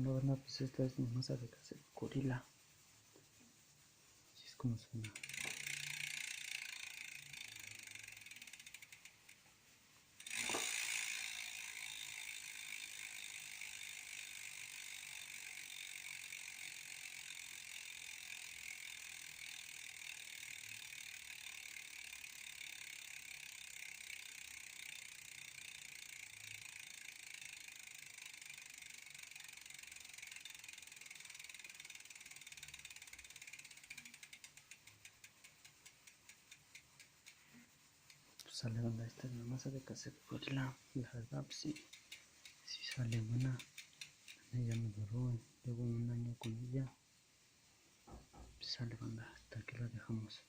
Hola banda, pues esta es mi masa de cassette Gorilla. Así es como suena. Pues sale banda, esta es la masa de cassette Gorilla. La verdad, pues sí sale buena. Ella me duró, llevo un año con ella. Pues sale banda, hasta aquí la dejamos.